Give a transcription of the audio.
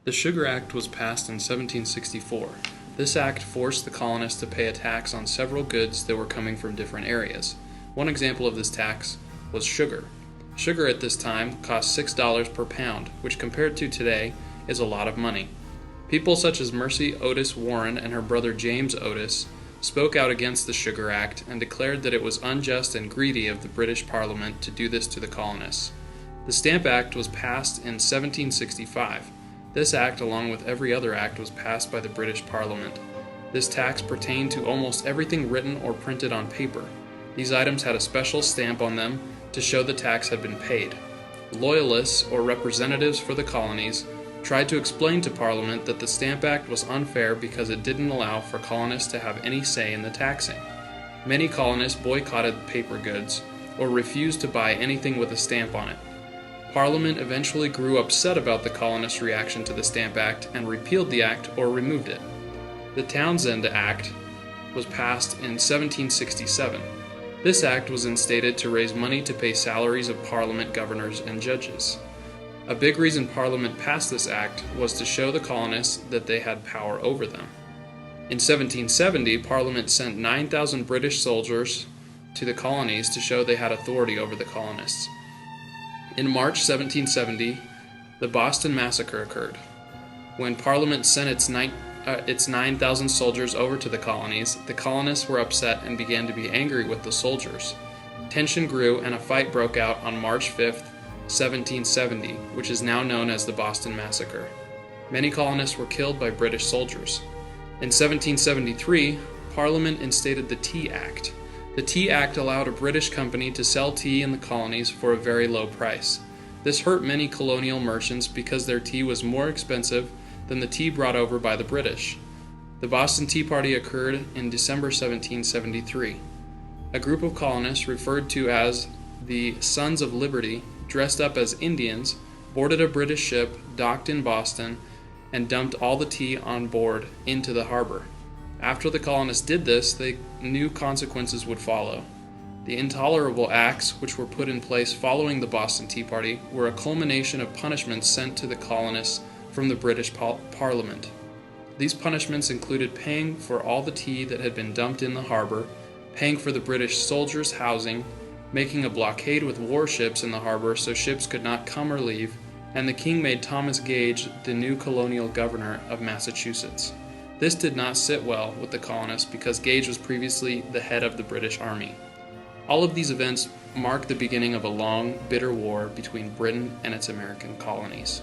The Sugar Act was passed in 1764. This act forced the colonists to pay a tax on several goods that were coming from different areas. One example of this tax was sugar. Sugar at this time cost $6 per pound, which compared to today is a lot of money. People such as Mercy Otis Warren and her brother James Otis spoke out against the Sugar Act and declared that it was unjust and greedy of the British Parliament to do this to the colonists. The Stamp Act was passed in 1765. This act, along with every other act, was passed by the British Parliament. This tax pertained to almost everything written or printed on paper. These items had a special stamp on them to show the tax had been paid. Loyalists, or representatives for the colonies, tried to explain to Parliament that the Stamp Act was unfair because it didn't allow for colonists to have any say in the taxing. Many colonists boycotted paper goods or refused to buy anything with a stamp on it. Parliament eventually grew upset about the colonists' reaction to the Stamp Act and repealed the act or removed it. The Townshend Act was passed in 1767. This act was instated to raise money to pay salaries of Parliament governors and judges. A big reason Parliament passed this act was to show the colonists that they had power over them. In 1770, Parliament sent 9,000 British soldiers to the colonies to show they had authority over the colonists. In March 1770, the Boston Massacre occurred. When Parliament sent its 9,000 soldiers over to the colonists were upset and began to be angry with the soldiers. Tension grew and a fight broke out on March 5th, 1770, which is now known as the Boston Massacre. Many colonists were killed by British soldiers. In 1773, Parliament instated the Tea Act. The Tea Act allowed a British company to sell tea in the colonies for a very low price. This hurt many colonial merchants because their tea was more expensive than the tea brought over by the British. The Boston Tea Party occurred in December 1773. A group of colonists, referred to as the Sons of Liberty, dressed up as Indians, boarded a British ship, docked in Boston, and dumped all the tea on board into the harbor. After the colonists did this, they knew consequences would follow. The intolerable acts which were put in place following the Boston Tea Party were a culmination of punishments sent to the colonists from the British Parliament. These punishments included paying for all the tea that had been dumped in the harbor, paying for the British soldiers' housing, making a blockade with warships in the harbor so ships could not come or leave, and the king made Thomas Gage the new colonial governor of Massachusetts. This did not sit well with the colonists because Gage was previously the head of the British Army. All of these events mark the beginning of a long, bitter war between Britain and its American colonies.